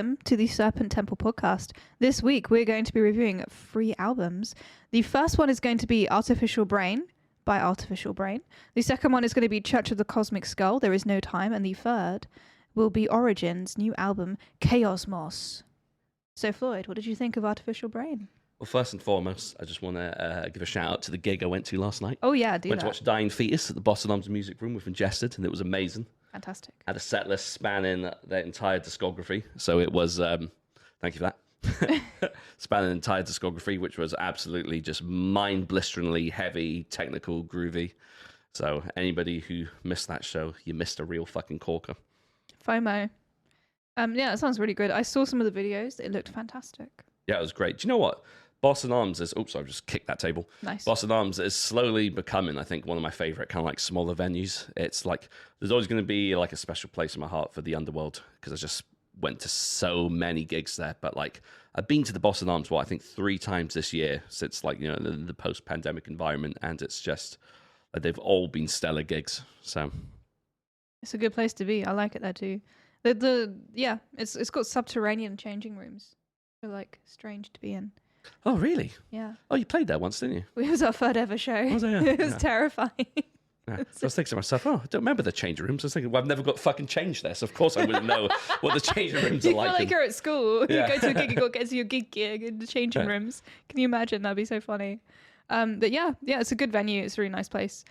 welcome to the Serpent Temple podcast. This week we're going to be reviewing 3 albums. The first one is going to be Artificial Brain by Artificial Brain. The second one is going to be Church of the Cosmic Skull, There Is No Time. And the third will be Origin's new album, Chaosmos. So Floyd, what did you think of Artificial Brain? Well, first and foremost, I just want to give a shout out to the gig I went to last night. Oh yeah, went to watch Dying Fetus at the Boston Arms Music Room with Ingested, and it was amazing. Fantastic. Had a set list spanning their entire discography, so it was, thank you for that, spanning the entire discography, which was absolutely just mind-blisteringly heavy, technical, groovy. So anybody who missed that show, you missed a real fucking corker. FOMO. Yeah, it sounds really good. I saw some of the videos. It looked fantastic. Yeah, it was great. Do you know what? Boston Arms is... Oops, I just kicked that table. Nice. Boston Arms is slowly becoming, I think, one of my favourite kind of like smaller venues. It's like, there's always going to be like a special place in my heart for the Underworld because I just went to so many gigs there. But like, I've been to the Boston Arms, I think 3 times this year since like, you know, the post-pandemic environment. And it's just, they've all been stellar gigs. So it's a good place to be. I like it there too. Yeah, it's got subterranean changing rooms. They're like strange to be in. Oh, really? Yeah. Oh, you played there once, didn't you? It was our third ever show. Was it? Yeah. It was terrifying. Yeah. I was thinking to myself, I don't remember the change rooms. I was thinking, well, I've never got fucking changed there, so of course I wouldn't know what the changing rooms are You like. feel like you're at school. Yeah. You go to a gig, you got to get to your gig gear in the changing rooms. Can you imagine? That'd be so funny. But yeah, it's a good venue. It's a really nice place.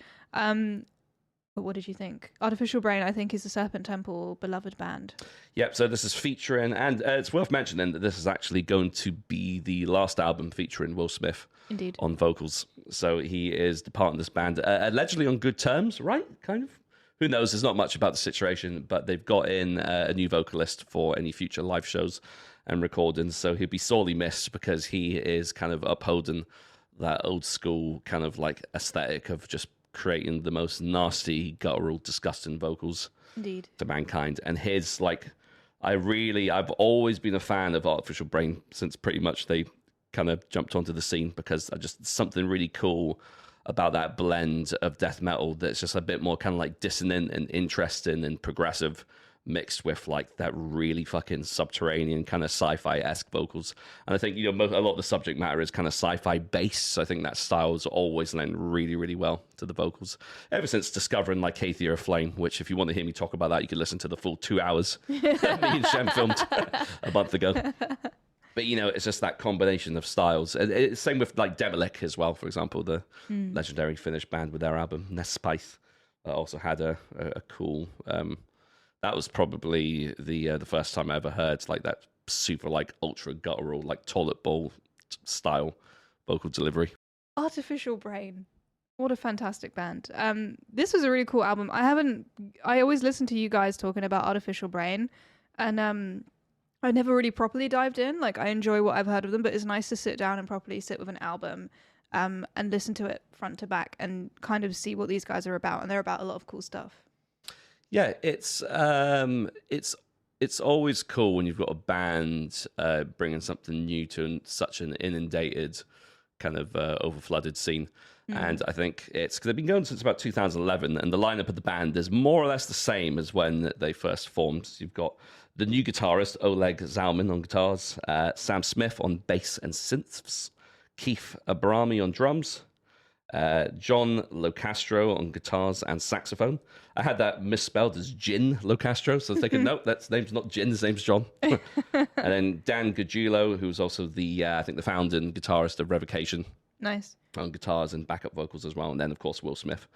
But what did you think? Artificial Brain, I think, is the Serpent Temple beloved band. Yep, so this is featuring, and it's worth mentioning that this is actually going to be the last album featuring Will Smith. Indeed. On vocals. So he is departing this band, allegedly on good terms, right? Kind of. Who knows? There's not much about the situation, but they've got in a new vocalist for any future live shows and recordings. So he'll be sorely missed because he is kind of upholding that old school kind of like aesthetic of just creating the most nasty, guttural, disgusting vocals. Indeed. To mankind. And his, like, I've always been a fan of Artificial Brain since pretty much they kind of jumped onto the scene because I just something really cool about that blend of death metal that's just a bit more kind of like dissonant and interesting and progressive, mixed with like that really fucking subterranean kind of sci-fi-esque vocals. And I think, you know, a lot of the subject matter is kind of sci-fi based, so I think that style has always lent really, really well to the vocals ever since discovering like Aether Flame, which if you want to hear me talk about that, you can listen to the full 2 hours me and Shem filmed a month ago. But, you know, it's just that combination of styles. Same with like Demolik as well, for example, the legendary Finnish band with their album Nespith also had a cool that was probably the first time I ever heard like that super like ultra guttural like toilet bowl style vocal delivery. Artificial Brain, what a fantastic band. This was a really cool album. I always listen to you guys talking about Artificial Brain, and I never really properly dived in. Like, I enjoy what I've heard of them, but it's nice to sit down and properly sit with an album and listen to it front to back and kind of see what these guys are about, and they're about a lot of cool stuff. Yeah, it's always cool when you've got a band bringing something new to such an inundated, kind of overflooded scene. And I think it's because they've been going since about 2011, and the lineup of the band is more or less the same as when they first formed. So you've got the new guitarist, Oleg Zalman on guitars, Sam Smith on bass and synths, Keith Abrami on drums, John Locastro on guitars and saxophone. I had that misspelled as Jin Locastro, so I was thinking, nope, his name's not Jin, his name's John. And then Dan Gaggiulo, who's also the, I think the founder and guitarist of Revocation. Nice. On guitars and backup vocals as well. And then, of course, Will Smith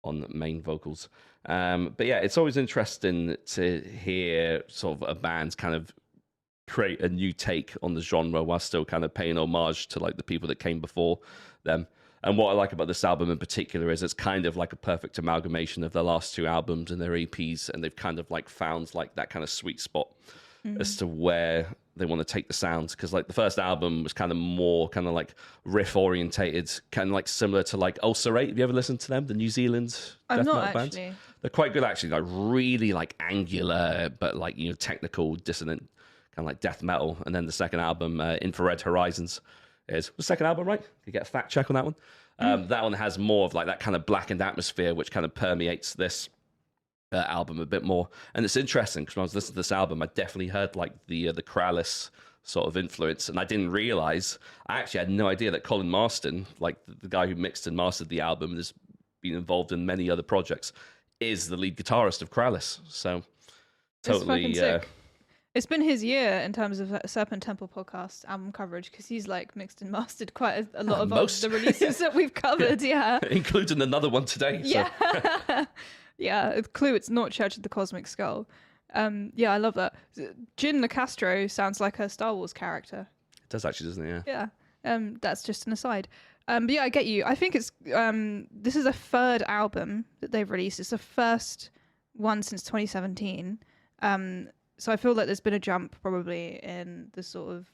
on main vocals. But yeah, it's always interesting to hear sort of a band kind of create a new take on the genre while still kind of paying homage to like the people that came before them. And what I like about this album in particular is it's kind of like a perfect amalgamation of their last 2 albums and their EPs, and they've kind of like found like that kind of sweet spot as to where they want to take the sounds. Because like the first album was kind of more kind of like riff orientated, kind of like similar to like Ulcerate. Have you ever listened to them? The New Zealand death metal band? They're quite good actually, like really like angular, but like, you know, technical, dissonant, kind of like death metal. And then the second album, Infrared Horizons, is the second album, right? You get a fact check on that one. That one has more of like that kind of blackened atmosphere, which kind of permeates this. album a bit more. And it's interesting because when I was listening to this album, I definitely heard like the Krallice sort of influence, and I didn't realize. I actually had no idea that Colin Marston, like the guy who mixed and mastered the album, and has been involved in many other projects, is the lead guitarist of Krallice. So totally. It's been his year in terms of Serpent Temple podcast album coverage because he's like mixed and mastered quite a lot of the releases that we've covered. Yeah, including another one today. So. Yeah, yeah. Clue, it's not Church of the Cosmic Skull. Yeah, I love that. Jyn Nicastro sounds like a Star Wars character. It does actually, doesn't it? Yeah. Yeah. That's just an aside. But yeah, I get you. I think it's this is a third album that they've released. It's the first one since 2017. So I feel like there's been a jump probably in the sort of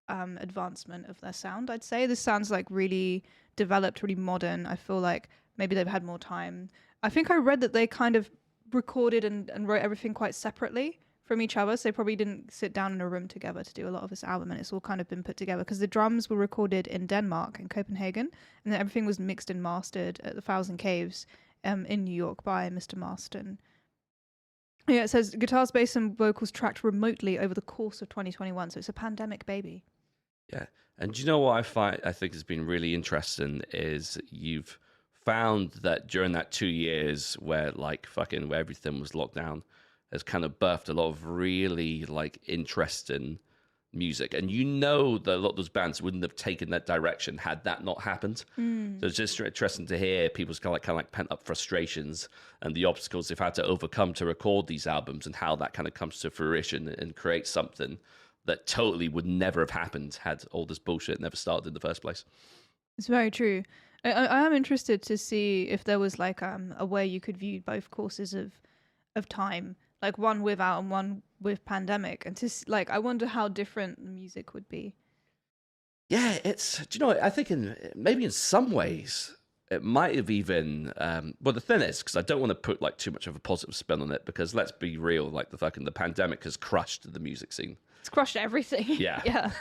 advancement of their sound, I'd say. This sounds like really developed, really modern. I feel like maybe they've had more time. I think I read that they kind of recorded and wrote everything quite separately from each other. So they probably didn't sit down in a room together to do a lot of this album, and it's all kind of been put together because the drums were recorded in Denmark, in Copenhagen, and then everything was mixed and mastered at the Thousand Caves in New York by Mr. Marston. Yeah, it says guitars, bass, and vocals tracked remotely over the course of 2021. So it's a pandemic baby. Yeah, and do you know what I think has been really interesting is you've found that during that 2 years where where everything was locked down, has kind of birthed a lot of really like interesting music, and you know that a lot of those bands wouldn't have taken that direction had that not happened. So it's just interesting to hear people's kind of like pent up frustrations and the obstacles they've had to overcome to record these albums, and how that kind of comes to fruition and create something that totally would never have happened had all this bullshit never started in the first place. It's very true. I am interested to see if there was like a way you could view both courses of time, like one without and one with pandemic, and I wonder how different the music would be. Yeah, it's, do you know what, I think maybe in some ways it might have even well, the thing is, because I don't want to put like too much of a positive spin on it, because let's be real, like the pandemic has crushed the music scene. It's crushed everything. Yeah. Yeah.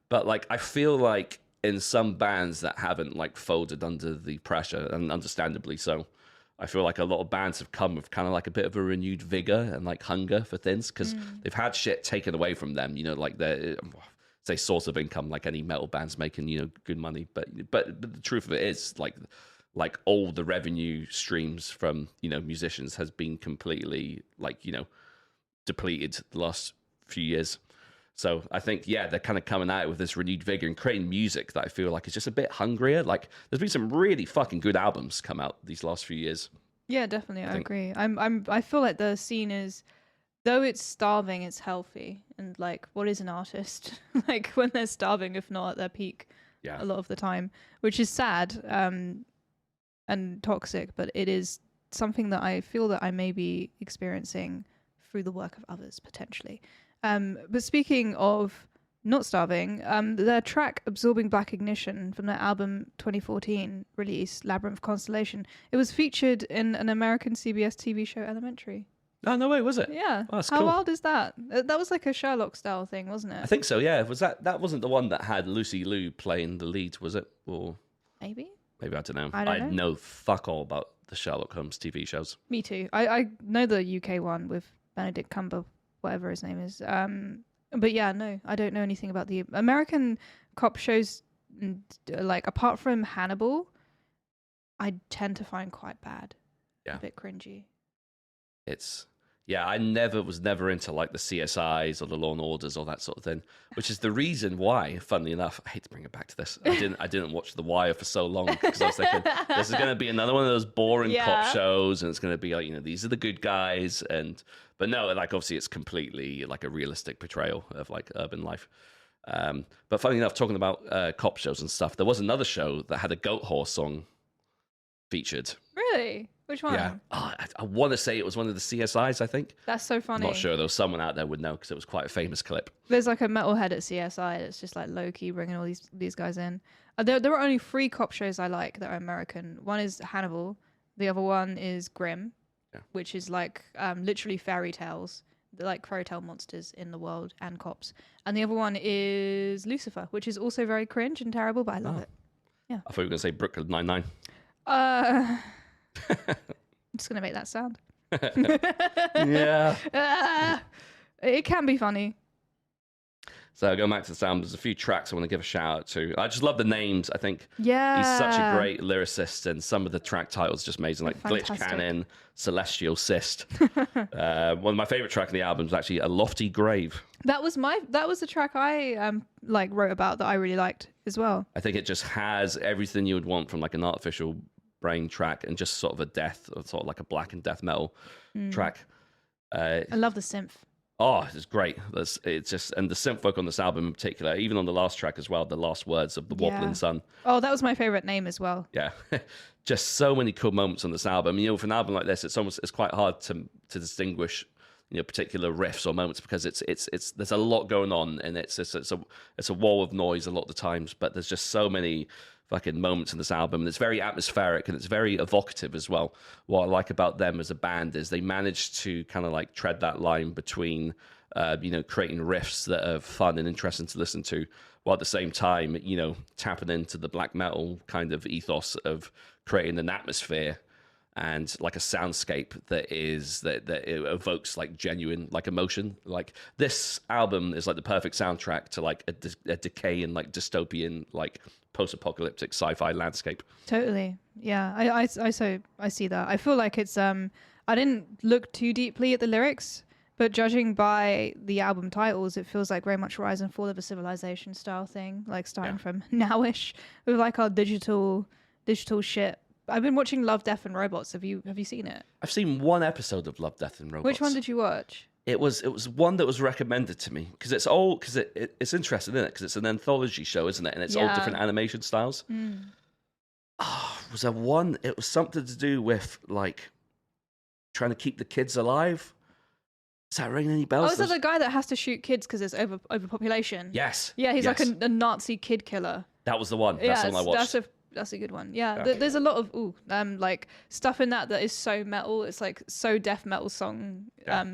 But like I feel like in some bands that haven't like folded under the pressure, and understandably so, I feel like a lot of bands have come with kind of like a bit of a renewed vigor and like hunger for things, because they've had shit taken away from them, you know, like their say source of income, like any metal bands making, you know, good money. But the truth of it is like all the revenue streams from, you know, musicians has been completely like, you know, depleted the last few years. So I think, yeah, they're kind of coming out with this renewed vigor and creating music that I feel like is just a bit hungrier. Like there's been some really fucking good albums come out these last few years. Yeah, definitely. I agree. I feel like the scene is, though it's starving, it's healthy. And like, what is an artist? Like when they're starving, if not at their peak, a lot of the time, which is sad and toxic, but it is something that I feel that I may be experiencing through the work of others potentially. But speaking of not starving, their track Absorbing Black Ignition from their album 2014 release, Labyrinth Constellation, it was featured in an American CBS TV show, Elementary. Oh, no way, was it? Yeah. Oh, that's How cool. wild is that? That was like a Sherlock style thing, wasn't it? I think so, yeah. Was that wasn't the one that had Lucy Liu playing the lead, was it? Or Maybe, I don't know. I know fuck all about the Sherlock Holmes TV shows. Me too. I know the UK one with Benedict Cumber, whatever his name is. But yeah, no, I don't know anything about the American cop shows. Like apart from Hannibal, I tend to find quite bad. Yeah, a bit cringy. I was never into like the CSIs or the Law and Orders or that sort of thing, which is the reason why, funnily enough, I hate to bring it back to this. I didn't watch The Wire for so long because I was thinking this is going to be another one of those boring cop shows, and it's going to be like, you know, these are the good guys, but no, like obviously it's completely like a realistic portrayal of like urban life. But funny enough, talking about cop shows and stuff, there was another show that had a goat horse song featured. Really? Which one? Yeah, I want to say it was one of the CSIs, I think. That's so funny. I'm not sure, though. Someone out there would know because it was quite a famous clip. There's like a metalhead at CSI that's just like low-key bringing all these guys in. There are only 3 cop shows I like that are American. One is Hannibal. The other one is Grimm, which is like literally fairy tales. They're like fairy tale monsters in the world and cops. And the other one is Lucifer, which is also very cringe and terrible, but I love it. Yeah. I thought you were going to say Brooklyn Nine-Nine. I'm just going to make that sound. Yeah. Ah, it can be funny. So going back to the sound, there's a few tracks I want to give a shout out to. I just love the names. I think Yeah. he's such a great lyricist, and some of the track titles just amazing, like Glitch Fantastic. Cannon, Celestial Cyst. One of my favorite tracks in the album is actually A Lofty Grave. That was the track I like wrote about that I really liked as well. I think it just has everything you would want from like an Artificial Brain track, and just sort of a death, or sort of like a blackened-death metal track. I love the synth. Oh, it's great. It's just, and the synth work on this album in particular, even on the last track as well, the last words of the Wobbling Sun. Oh, that was my favorite name as well. Yeah, just so many cool moments on this album. You know, for an album like this, it's quite hard to distinguish, you know, particular riffs or moments, because it's there's a lot going on, and it's a wall of noise a lot of the times. But there's just so many fucking moments in this album, and it's very atmospheric, and it's very evocative as well. What I like about them as a band is they managed to kind of like tread that line between you know, creating riffs that are fun and interesting to listen to, while at the same time, you know, tapping into the black metal kind of ethos of creating an atmosphere and like a soundscape that it evokes like genuine like emotion. Like this album is like the perfect soundtrack to like a decaying like dystopian like post-apocalyptic sci-fi landscape. Totally. Yeah. I see that. I feel like it's I didn't look too deeply at the lyrics, but judging by the album titles, it feels like very much Rise and Fall of a Civilization style thing, like starting from nowish with like our digital shit. I've been watching Love, Death and Robots. Have you seen it? I've seen one episode of Love, Death and Robots. Which one did you watch? It was one that was recommended to me because it's interesting, isn't it? Because it's an anthology show, isn't it? And it's all different animation styles. Oh, was there one? It was something to do with like trying to keep the kids alive. Is that ringing any bells? Oh, is that the guy that has to shoot kids because there's overpopulation? Yes. Yeah, he's yes. like a Nazi kid killer. That was the one. That's the one I watched. That's a good one. Yeah, there's a lot of like stuff in that is so metal. It's like so death metal song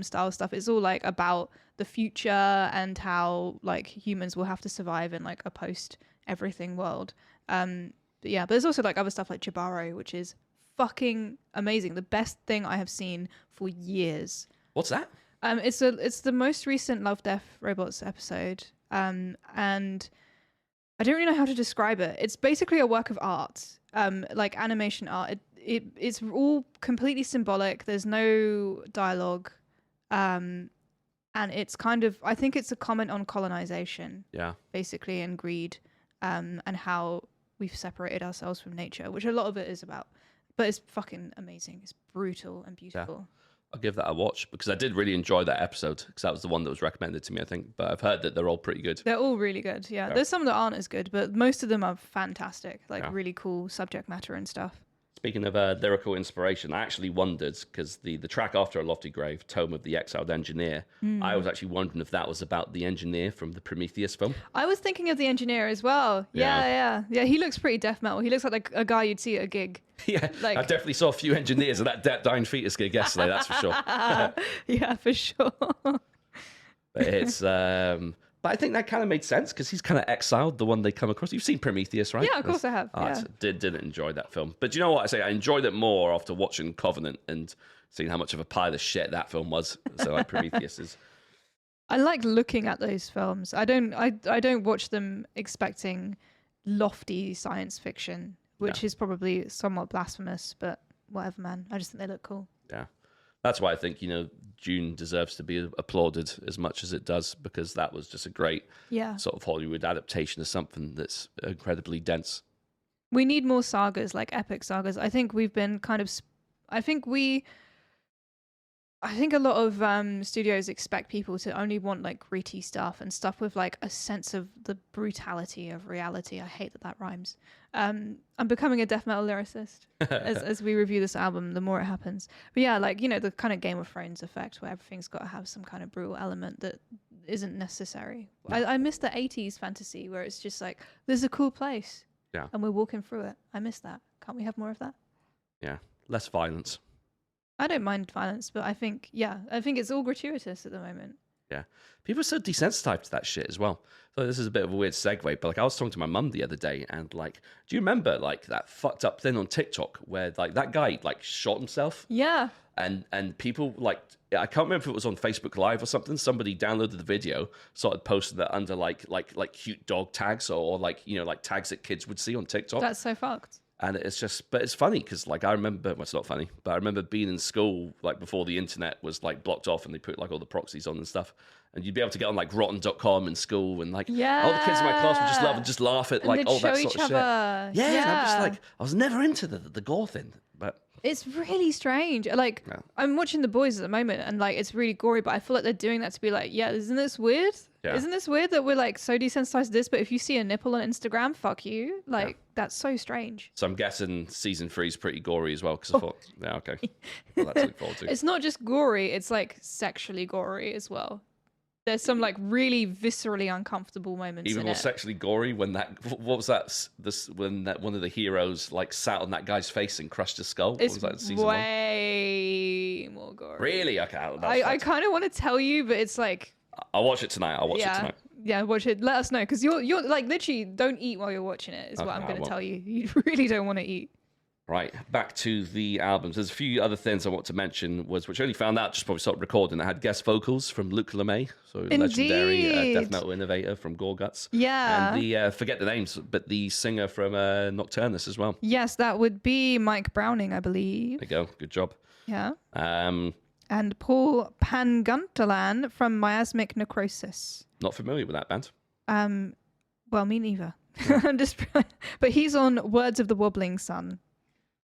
style stuff. It's all like about the future and how like humans will have to survive in like a post everything world. But there's also like other stuff like Jabaro, which is fucking amazing. The best thing I have seen for years. What's that? It's the most recent Love, Death, Robots episode. And I don't really know how to describe it. It's basically a work of art, like animation art. It's all completely symbolic. There's no dialogue, and it's kind of, I think it's a comment on colonization, basically, and greed, and how we've separated ourselves from nature, which a lot of it is about. But it's fucking amazing. It's brutal and beautiful. Yeah. I'll give that a watch because I did really enjoy that episode because that was the one that was recommended to me, I think. But I've heard that they're all pretty good. They're all really good, yeah. There's some that aren't as good, but most of them are fantastic, like really cool subject matter and stuff. Speaking of lyrical inspiration, I actually wondered, because the track after A Lofty Grave, Tome of the Exiled Engineer, I was actually wondering if that was about the engineer from the Prometheus film. I was thinking of the engineer as well. Yeah, he looks pretty death metal. He looks like a guy you'd see at a gig. Yeah, like... I definitely saw a few engineers at that Dying Fetus gig yesterday, that's for sure. Yeah, for sure. But it's... But I think that kind of made sense because he's kind of exiled, the one they come across. You've seen Prometheus, right? Yeah, of course I have. Didn't enjoy that film. But do you know what I say? I enjoyed it more after watching Covenant and seeing how much of a pile of shit that film was. So like Prometheus is... I like looking at those films. I don't watch them expecting lofty science fiction, which is probably somewhat blasphemous, but whatever, man. I just think they look cool. Yeah. That's why I think, Dune deserves to be applauded as much as it does, because that was just a great sort of Hollywood adaptation of something that's incredibly dense. We need more sagas, like epic sagas. I think we've been kind of... I think a lot of studios expect people to only want like gritty stuff and stuff with like a sense of the brutality of reality. I hate that rhymes. I'm becoming a death metal lyricist as we review this album, the more it happens. But yeah, like, the kind of Game of Thrones effect where everything's got to have some kind of brutal element that isn't necessary. I miss the 80s fantasy where it's just like, there's a cool place and we're walking through it. I miss that. Can't we have more of that? Yeah, less violence. I don't mind violence, but I think it's all gratuitous at the moment. Yeah. People are so desensitized to that shit as well. So this is a bit of a weird segue, but like I was talking to my mum the other day, and like, do you remember like that fucked up thing on TikTok where like that guy like shot himself? Yeah. And people like, I can't remember if it was on Facebook Live or something. Somebody downloaded the video, started posting that under like cute dog tags or like, you know, like tags that kids would see on TikTok. That's so fucked. And it's just, but it's funny because like I remember, well, it's not funny, but I remember being in school like before the internet was like blocked off and they put like all the proxies on and stuff. And you'd be able to get on like rotten.com in school and like all the kids in my class would just love and just laugh at And like they'd all that show sort each of shit. other. Yeah, and I'm just like, I was never into the gore thing, but It's really strange. Like, Yeah. I'm watching The Boys at the moment, and like, it's really gory. But I feel like they're doing that to be like, yeah, isn't this weird? Yeah. Isn't this weird that we're like so desensitized to this? But if you see a nipple on Instagram, fuck you. Like, that's so strange. so I'm guessing season 3 is pretty gory as well because I thought, yeah, okay, well, that's to look forward to. It's not just gory; it's like sexually gory as well. There's some like really viscerally uncomfortable moments. Even in more it. sexually gory when that, what was that? This when that one of the heroes like sat on that guy's face and crushed his skull. It's What was that, season 1? way more gory. Really? Okay, I kind of want to tell you, but it's like, I'll watch it tonight. I'll watch it yeah, tonight. yeah, watch it. Let us know, because you're like literally don't eat while you're watching it. Is what Okay, I'm I going to won't. tell you. You really don't want to eat. Right, back to the albums. There's a few other things I want to mention, which I only found out just before we started recording. I had guest vocals from Luke LeMay, so legendary death Indeed. metal innovator from Gorguts. Yeah. And the, forget the names, but the singer from Nocturnus as well. Yes, that would be Mike Browning, I believe. There you go, good job. Yeah. Um, And Paul Panguntalan from Miasmic Necrosis. not familiar with that band. Well, me neither. I'm just, but he's on Words of the Wobbling Sun.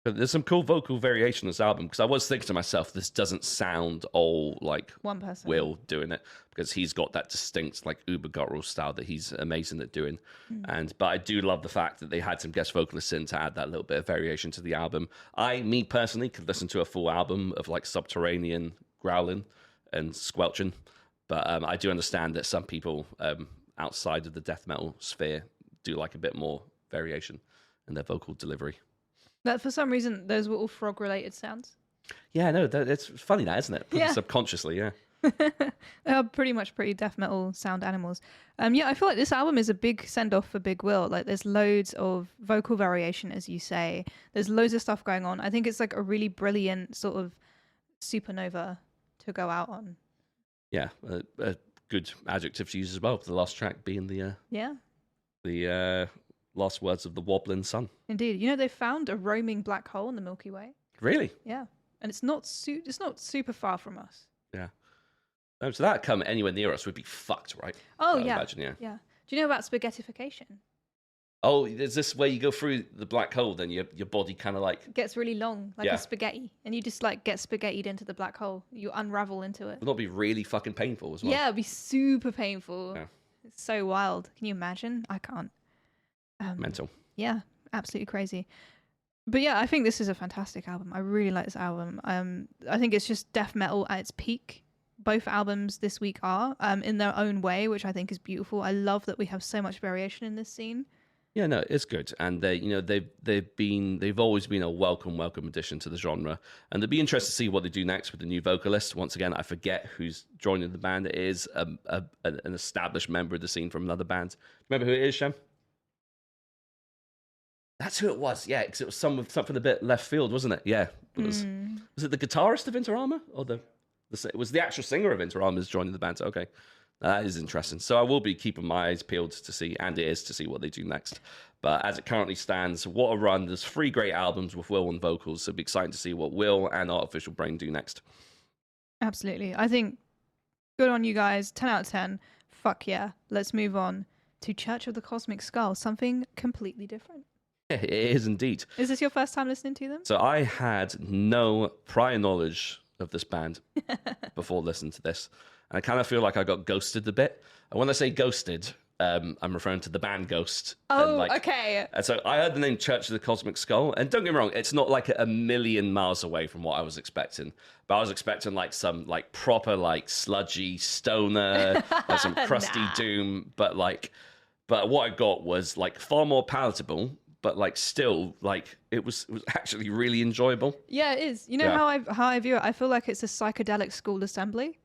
But there's some cool vocal variation on this album because I was thinking to myself, this doesn't sound all like One person. Will doing it because he's got that distinct like uber guttural style that he's amazing at doing. But I do love the fact that they had some guest vocalists in to add that little bit of variation to the album. Me personally could listen to a full album of like subterranean growling and squelching, but I do understand that some people outside of the death metal sphere do like a bit more variation in their vocal delivery. That for some reason those were all frog related sounds. Yeah, no, it's funny that, isn't it? Yeah. Subconsciously, yeah. They are pretty much pretty death metal sound animals. Yeah, I feel like this album is a big send off for Big Will. Like, there's loads of vocal variation, as you say. There's loads of stuff going on. I think it's like a really brilliant sort of supernova to go out on. Yeah, a good adjective to use as well. The last track being the last words of the wobbling sun. Indeed. You know, they found a roaming black hole in the Milky Way. Really? Yeah, and it's not super far from us. Yeah. So that come anywhere near us would be fucked, right? Oh, I would yeah. imagine, yeah. Yeah. Do you know about spaghettification? Oh, is this where you go through the black hole, then your body kind of like It gets really long, like Yeah. a spaghetti, and you just like get spaghettied into the black hole. You unravel into it. would not be really fucking painful as well. Yeah, it'd be super painful. Yeah. It's so wild. Can you imagine? I can't. Mental. Yeah, absolutely crazy. But yeah, I think this is a fantastic album. I really like this album. I think it's just death metal at its peak. Both albums this week are in their own way, which I think is beautiful. I love that we have so much variation in this scene. Yeah, no, it's good, and they've always been a welcome addition to the genre, and they'd be interested to see what they do next with the new vocalist. Once again, I forget who's joining the band. It is an established member of the scene from another band. Remember who it is, Shem? That's who it was. Yeah, because it was something a bit left field, wasn't it? Yeah, it was. Was it the guitarist of Inter Arma, or it was the actual singer of Inter Arma is joining the band? So, okay. That is interesting. So I will be keeping my eyes peeled to see, and ears to see what they do next. But as it currently stands, what a run. There's 3 great albums with Will on vocals, so it'll be exciting to see what Will and Artificial Brain do next. Absolutely. I think good on you guys. 10 out of 10. Fuck yeah. Let's move on to Church of the Cosmic Skull. Something completely different. It is indeed. Is this your first time listening to them? So I had no prior knowledge of this band before listening to this. And I kind of feel like I got ghosted a bit. And when I say ghosted, I'm referring to the band Ghost. Oh, okay. And so I heard the name Church of the Cosmic Skull. And don't get me wrong, it's not like a million miles away from what I was expecting. But I was expecting like some like proper like sludgy stoner, like some crusty doom. But what I got was like far more palatable. But like still, like it was actually really enjoyable. Yeah, it is. You know how I view it? I feel like it's a psychedelic school assembly.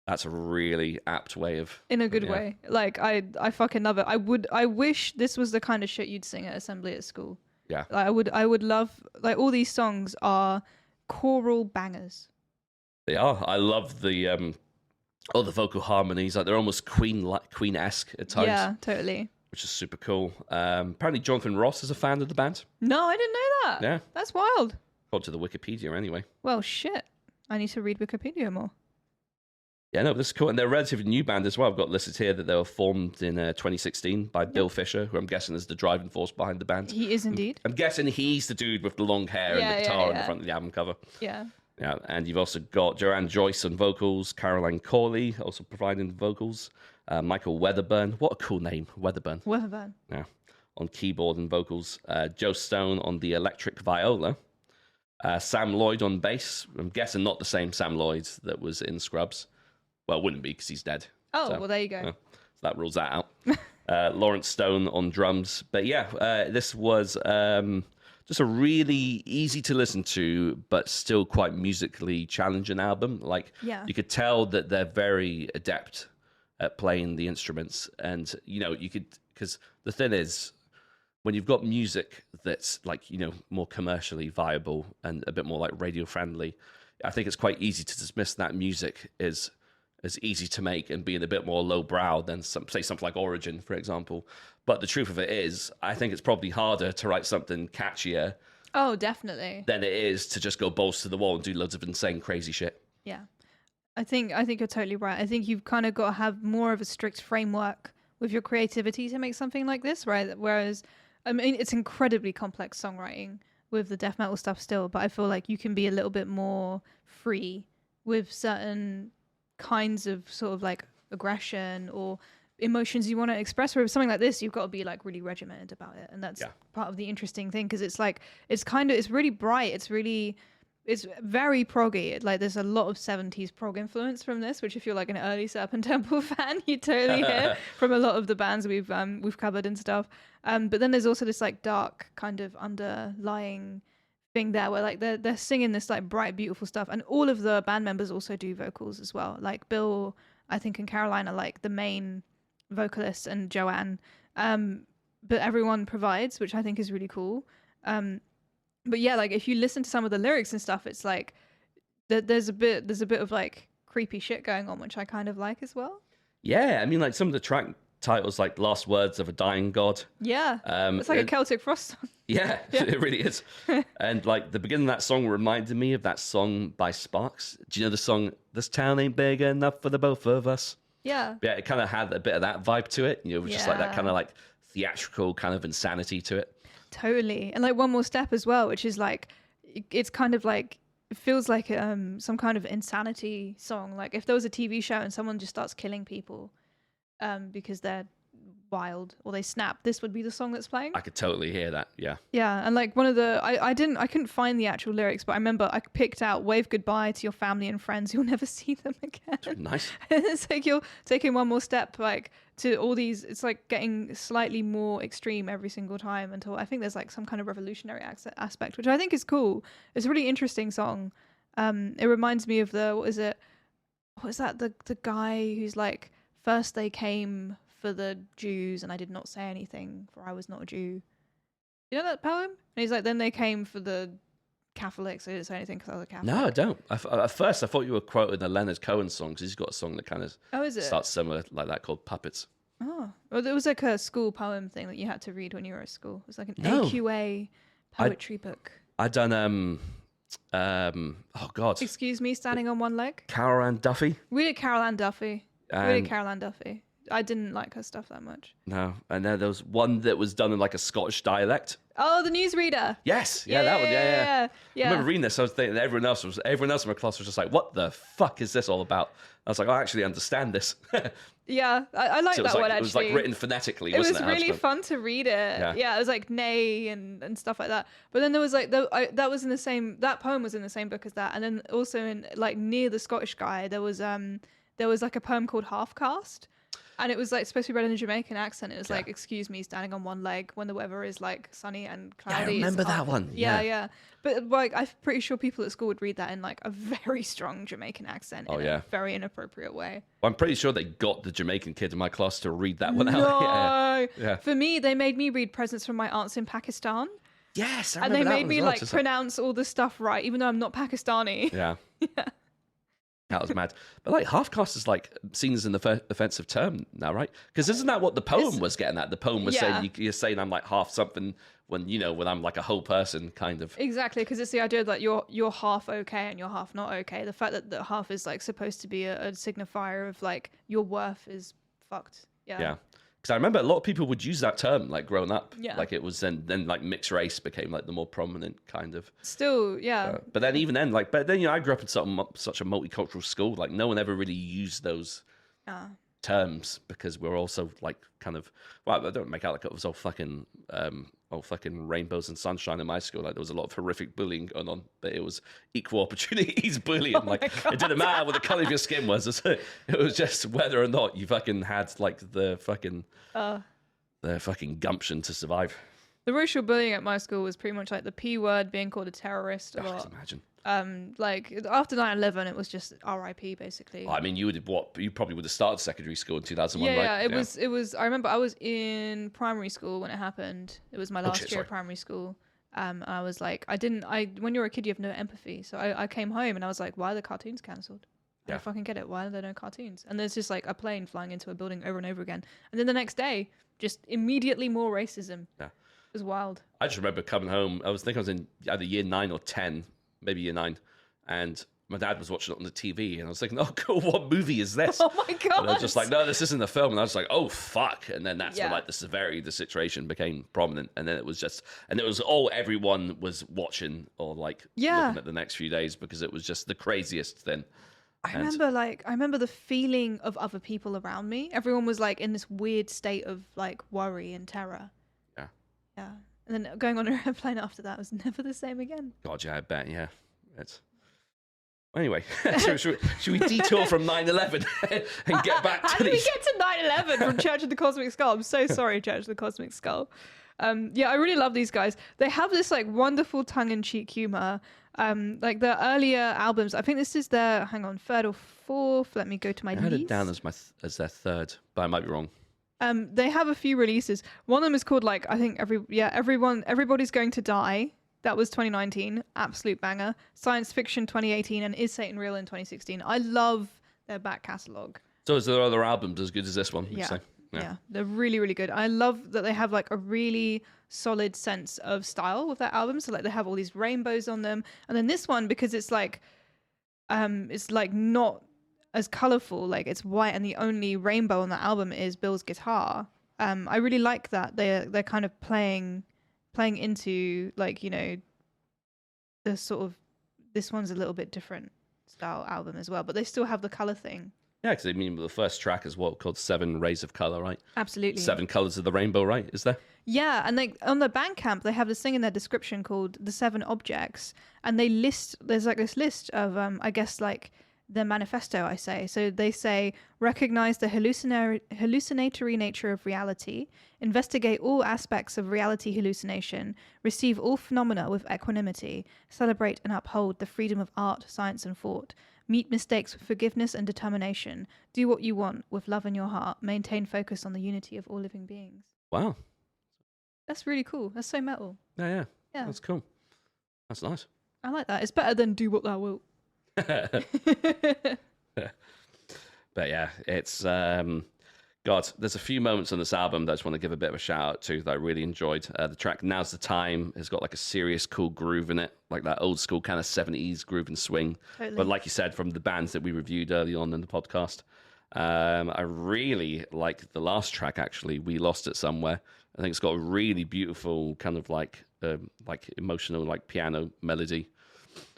That's a really apt way of... In a good way. Like, I fucking love it. I wish this was the kind of shit you'd sing at assembly at school. Yeah. Like, I would love, like, all these songs are choral bangers. They are. I love the all the vocal harmonies. Like, they're almost Queen-esque at times. Yeah, totally. Which is super cool. Apparently Jonathan Ross is a fan of the band. No, I didn't know that. Yeah. That's wild. According to the Wikipedia anyway. Well, shit. I need to read Wikipedia more. Yeah, no, this is cool. And they're a relatively new band as well. I've got listed here that they were formed in 2016 by Bill Fisher, who I'm guessing is the driving force behind the band. He is indeed. I'm guessing he's the dude with the long hair and the guitar on the front of the album cover. Yeah. Yeah, and you've also got Joanne Joyce on vocals, Caroline Corley also providing the vocals, Michael Weatherburn. What a cool name, Weatherburn. Weatherburn. Yeah, on keyboard and vocals. Joe Stone on the electric viola. Sam Lloyd on bass. I'm guessing not the same Sam Lloyd that was in Scrubs. Well, it wouldn't be because he's dead. Oh, so, well, there you go. So that rules that out. Lawrence Stone on drums. But yeah, this was just a really easy to listen to, but still quite musically challenging album. Like, you could tell that they're very adept at playing the instruments. And, you know, you could, because the thing is, when you've got music that's like, you know, more commercially viable and a bit more like radio friendly, I think it's quite easy to dismiss that music as easy to make and being a bit more lowbrow than say something like Origin, for example. But the truth of it is, I think it's probably harder to write something catchier. Oh, definitely. Than it is to just go balls to the wall and do loads of insane, crazy shit. Yeah, I think you're totally right. I think you've kind of got to have more of a strict framework with your creativity to make something like this, right? Whereas, I mean, it's incredibly complex songwriting with the death metal stuff still, but I feel like you can be a little bit more free with certain kinds of sort of like aggression or emotions you want to express. Where with something like this, you've got to be like really regimented about it, and that's part of the interesting thing, because it's like it's really bright, it's very proggy. Like, there's a lot of 70s prog influence from this, which if you're like an early Serpent Temple fan, you totally hear from a lot of the bands we've covered and stuff. But then there's also this like dark kind of underlying thing there where like they're singing this like bright, beautiful stuff, and all of the band members also do vocals as well. Like Bill, I think, and Caroline are like the main vocalists, and Joanne. But everyone provides, which I think is really cool. But yeah, like if you listen to some of the lyrics and stuff, it's like there's a bit of like creepy shit going on, which I kind of like as well. Yeah, I mean, like some of the track titles, like "Last Words of a Dying God." Yeah, it's like a Celtic Frost song. Yeah, it really is. And like the beginning of that song reminded me of that song by Sparks. Do you know the song "This Town Ain't Big Enough for the Both of Us"? Yeah. Yeah, it kind of had a bit of that vibe to it. You know, just like that kind of like theatrical kind of insanity to it. Totally. And like One More Step as well, which is like, it's kind of like, it feels like some kind of insanity song. Like if there was a TV show and someone just starts killing people because they're wild or they snap, this would be the song that's playing. I could totally hear that. Yeah. And like one of the I couldn't find the actual lyrics, but I remember I picked out "Wave goodbye to your family and friends, you'll never see them again." Nice. It's like you're taking one more step, like to all these, it's like getting slightly more extreme every single time until I think there's like some kind of revolutionary aspect, which I think is cool. It's a really interesting song. It reminds me of what is that the guy who's like, first they came for the Jews and I did not say anything, for I was not a Jew. You know that poem? And he's like, then they came for the Catholics, I didn't say anything because I was a Catholic. No, I don't. At first I thought you were quoting the Leonard Cohen song, because he's got a song that kind of starts similar like that called Puppets. Oh, well, there was like a school poem thing that you had to read when you were at school. It was like an AQA poetry book. I done oh god, excuse me, standing on one leg. Carol Ann Duffy. We did Carol Ann Duffy. I didn't like her stuff that much. No, and then there was one that was done in like a Scottish dialect. Oh, the newsreader. Yes, that one. Yeah. I remember reading this. I was thinking everyone else in my class was just like, "What the fuck is this all about?" I was like, "I actually understand this." Yeah, I like that one actually. It was like written phonetically. Wasn't it was really fun to read it. Yeah, it was like nay and stuff like that. But then there was like that was in the same. That poem was in the same book as that, and then also in like near the Scottish guy there was like a poem called Half Caste. And it was like supposed to be read in a Jamaican accent. It was Yeah. like, excuse me, standing on one leg when the weather is like sunny and Yeah, I cloudy. remember that one. Yeah. But like, I'm pretty sure people at school would read that in like a very strong Jamaican accent in a very inappropriate way. I'm pretty sure they got the Jamaican kid in my class to read that one out. No. Yeah. For me, they made me read Presents from My Aunts in Pakistan. Yes, I And remember they that made one me as well. like Just pronounce all the stuff right, even though I'm not Pakistani. Yeah. Yeah. That was mad. But like half caste is like seen as an offensive term now, right? Because isn't that what the poem was getting at? The poem was saying you're saying I'm like half something when I'm like a whole person, kind of. Exactly, because it's the idea that you're half okay and you're half not okay. The fact that the half is like supposed to be a signifier of like your worth is fucked. Yeah. Because I remember a lot of people would use that term like growing up. Yeah. Like it was then like mixed race became like the more prominent kind of. Still, yeah. But then even then, like, but then I grew up in such a multicultural school. Like no one ever really used those terms because we're also like kind of. Well, I don't make out like it was all fucking rainbows and sunshine in my school. Like there was a lot of horrific bullying going on, but it was equal opportunities bullying. Like it didn't matter what the color of your skin was. It was just whether or not you fucking had like the fucking gumption to survive. The racial bullying at my school was pretty much like the P word, being called a terrorist a lot. I can imagine. Like after 9/11, it was just RIP basically. I mean, you probably would have started secondary school in 2001, Yeah, right? yeah. It was. I remember I was in primary school when it happened. It was my last year of primary school. I was like, when you're a kid, you have no empathy. So I came home and I was like, why are the cartoons cancelled? I don't fucking get it. Why are there no cartoons? And there's just like a plane flying into a building over and over again. And then the next day, just immediately more racism. Yeah. It was wild. I just remember coming home. I was in either year 9 or 10, maybe year 9, and my dad was watching it on the TV, and I was thinking, "Oh, cool! What movie is this?" Oh my god! And I was just like, "No, this isn't a film." And I was like, "Oh fuck!" And then that's when like the severity of the situation became prominent, and then it was all everyone was watching or like looking at the next few days because it was just the craziest thing. I remember the feeling of other people around me. Everyone was like in this weird state of like worry and terror. Yeah. And then going on a airplane after that was never the same again. God, yeah, I bet, yeah. Anyway, should we detour from 9/11 and get back to How did we get to 9/11 from Church of the Cosmic Skull? I'm so sorry, Church of the Cosmic Skull. I really love these guys. They have this like wonderful tongue-in-cheek humor. Like the earlier albums, I think this is their third or fourth. Let me go to my list. I had it down as their third, but I might be wrong. They have a few releases. One of them is called like I think Everybody's Going to Die. That was 2019, absolute banger. Science Fiction 2018 and Is Satan Real in 2016. I love their back catalogue. So is there other albums as good as this one? Yeah, they're really, really good. I love that they have like a really solid sense of style with their albums. So like they have all these rainbows on them, and then this one because it's like not as colorful, like it's white, and the only rainbow on the album is Bill's guitar. I really like that they're kind of playing into like the sort of this one's a little bit different style album as well, but they still have the color thing. Yeah, because I mean the first track is called 7 Rays of Color, right? Absolutely. 7 colors of the rainbow, right? Is there? Yeah, and they on the Bandcamp they have this thing in their description called the 7 objects, and there's like this list of I guess like their manifesto, I say. So they say, recognize the hallucinatory nature of reality, investigate all aspects of reality hallucination, receive all phenomena with equanimity, celebrate and uphold the freedom of art, science, and thought, meet mistakes with forgiveness and determination, do what you want with love in your heart, maintain focus on the unity of all living beings. Wow. That's really cool. That's so metal. Yeah. That's cool. That's nice. I like that. It's better than do what thou wilt. But yeah, it's God, there's a few moments on this album that I just want to give a bit of a shout out to that I really enjoyed. The track Now's the Time has got like a serious cool groove in it, like that old school kind of 70s groove and swing. Totally. But like you said, from the bands that we reviewed early on in the podcast, I really like the last track actually, We Lost It Somewhere. I think it's got a really beautiful kind of like emotional like piano melody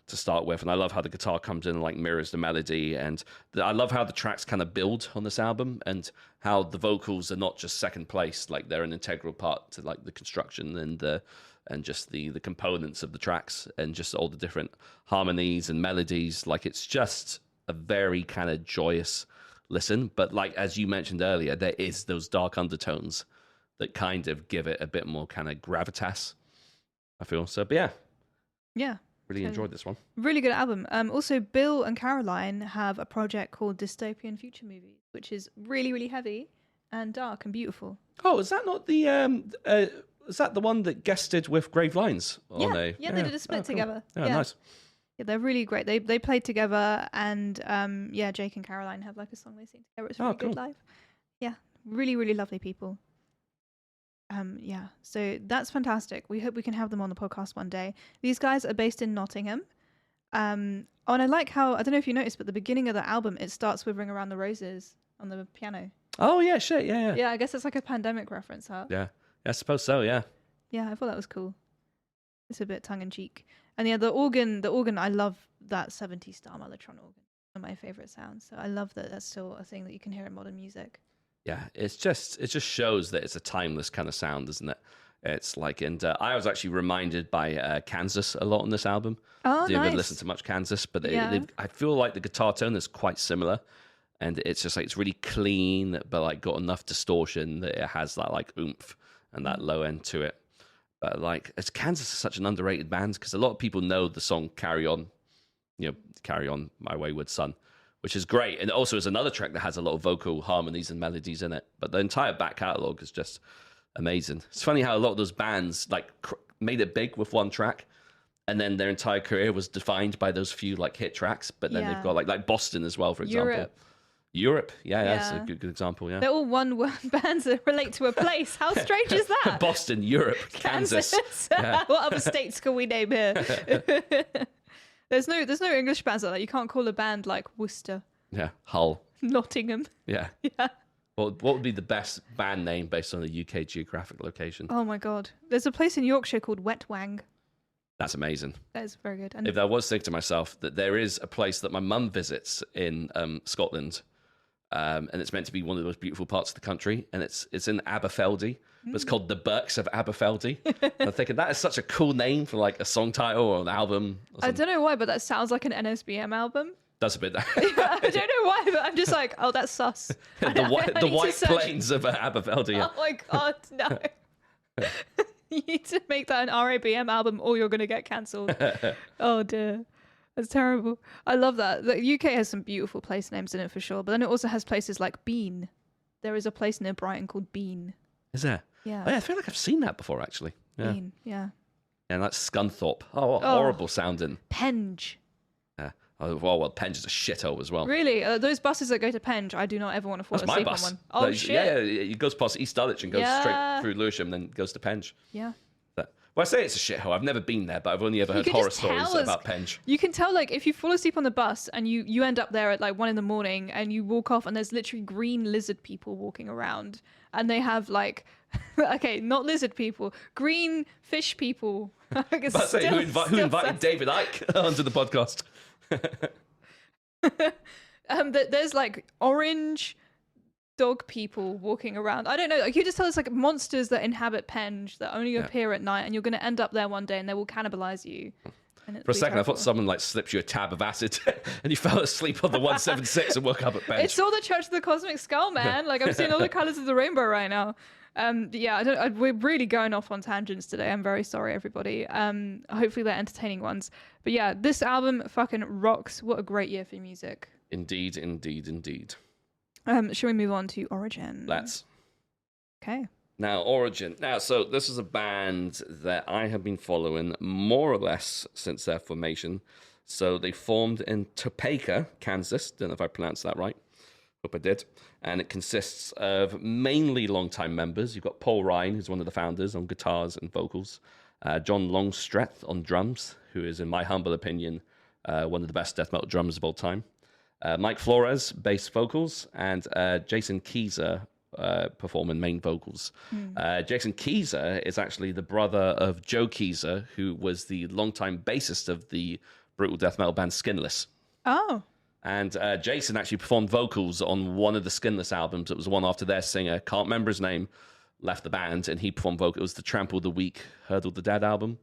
to start with, and I love how the guitar comes in and like mirrors the melody, and I love how the tracks kind of build on this album and how the vocals are not just second place, like they're an integral part to like the construction and just the components of the tracks and just all the different harmonies and melodies. Like it's just a very kind of joyous listen. But like as you mentioned earlier, there is those dark undertones that kind of give it a bit more kind of gravitas, I feel. So, but Yeah. really enjoyed this one. Really good album. Also, Bill and Caroline have a project called Dystopian Future Movies, which is really, really heavy and dark and beautiful. Oh, is that not the is that the one that guested with Grave Lines? They did a split together. Oh, nice. Yeah, they're really great. They played together, and Jake and Caroline have like a song they sing together. It's really good live. Yeah, really, really lovely people. So that's fantastic. We hope we can have them on the podcast one day. These guys are based in Nottingham. And I like how, I don't know if you noticed, but the beginning of the album, it starts with Ring Around the Roses on the piano. Oh, yeah, shit, yeah. Yeah, I guess it's like a pandemic reference, huh? Yeah, I suppose so, yeah. Yeah, I thought that was cool. It's a bit tongue-in-cheek. And yeah, the organ, I love that 70s style Mellotron organ. One of my favorite sounds. So I love that that's still a thing that you can hear in modern music. Yeah, it just shows that it's a timeless kind of sound, isn't it? It's like, and I was actually reminded by Kansas a lot on this album. Oh, Didn't nice. really listen to much Kansas, but I feel like the guitar tone is quite similar, and it's just like it's really clean, but like got enough distortion that it has that like oomph and that low end to it. But like, Kansas is such an underrated band because a lot of people know the song "Carry On," "Carry On, My Wayward Son," which is great. And also is another track that has a lot of vocal harmonies and melodies in it. But the entire back catalogue is just amazing. It's funny how a lot of those bands like made it big with one track, and then their entire career was defined by those few like hit tracks. But then they've got like Boston as well, for example. Europe. Yeah, that's a good example. Yeah, they're all one-word bands that relate to a place. How strange is that? Boston, Europe, Kansas. Yeah. What other states can we name here? There's no English bands like that. You can't call a band like Worcester. Yeah, Hull. Nottingham. Yeah. Yeah. Well, what would be the best band name based on a UK geographic location? Oh my god. There's a place in Yorkshire called Wetwang. That's amazing. That is very good. And if I was thinking to myself that there is a place that my mum visits in Scotland, and it's meant to be one of the most beautiful parts of the country, and it's in Aberfeldy. But it's called the Berks of Aberfeldy. I'm thinking that is such a cool name for like a song title or an album. Or I don't know why, but that sounds like an NSBM album. Does a bit. I don't know why, but I'm just like, oh, that's sus. the White Plains of Aberfeldy. Oh my god, no. You need to make that an RABM album or you're going to get cancelled. Oh dear. That's terrible. I love that. The UK has some beautiful place names in it for sure, but then it also has places like Bean. There is a place near Brighton called Bean. Is there? Yeah. Oh, yeah, I feel like I've seen that before, actually. Yeah. Bean, yeah. And that's Scunthorpe. Oh, horrible sounding. Penge. Yeah. Oh, well, Penge is a shithole as well. Really? Those buses that go to Penge, I do not ever want to fall That's asleep my bus. on one. Oh, like, shit. Yeah, it goes past East Dulwich and goes straight through Lewisham, then goes to Penge. Yeah. Well, I say it's a shithole. I've never been there, but I've only ever heard horror stories about Penge. You can tell, like, if you fall asleep on the bus and you end up there at like 1 a.m. and you walk off and there's literally green lizard people walking around and they have like, okay, not lizard people, green fish people. Who invited David Icke onto the podcast? There's like orange dog people walking around. I don't know. Like, you just tell us like monsters that inhabit Penge that only appear at night, and you're going to end up there one day, and they will cannibalize you. For a second, I thought someone like slipped you a tab of acid, and you fell asleep on the 176 and woke up at Penge. It's all the Church of the Cosmic Skull, man. Like, I'm seeing all the colors of the rainbow right now. We're really going off on tangents today. I'm very sorry, everybody. Hopefully they're entertaining ones. But yeah, this album fucking rocks. What a great year for music. Indeed, indeed, indeed. Shall we move on to Origin? Let's. Okay. Now, Origin. So this is a band that I have been following more or less since their formation. So they formed in Topeka, Kansas. Don't know if I pronounced that right. Hope I did. And it consists of mainly longtime members. You've got Paul Ryan, who's one of the founders, on guitars and vocals. John Longstreth on drums, who is, in my humble opinion, one of the best death metal drummers of all time. Mike Flores, bass vocals, and Jason Keyser performing main vocals. Jason Keyser is actually the brother of Joe Keyser, who was the longtime bassist of the brutal death metal band Skinless. Oh. And Jason actually performed vocals on one of the Skinless albums. It was one after their singer, can't remember his name, left the band, and he performed vocals. It was the Trample the Weak, Hurdle the Dead album,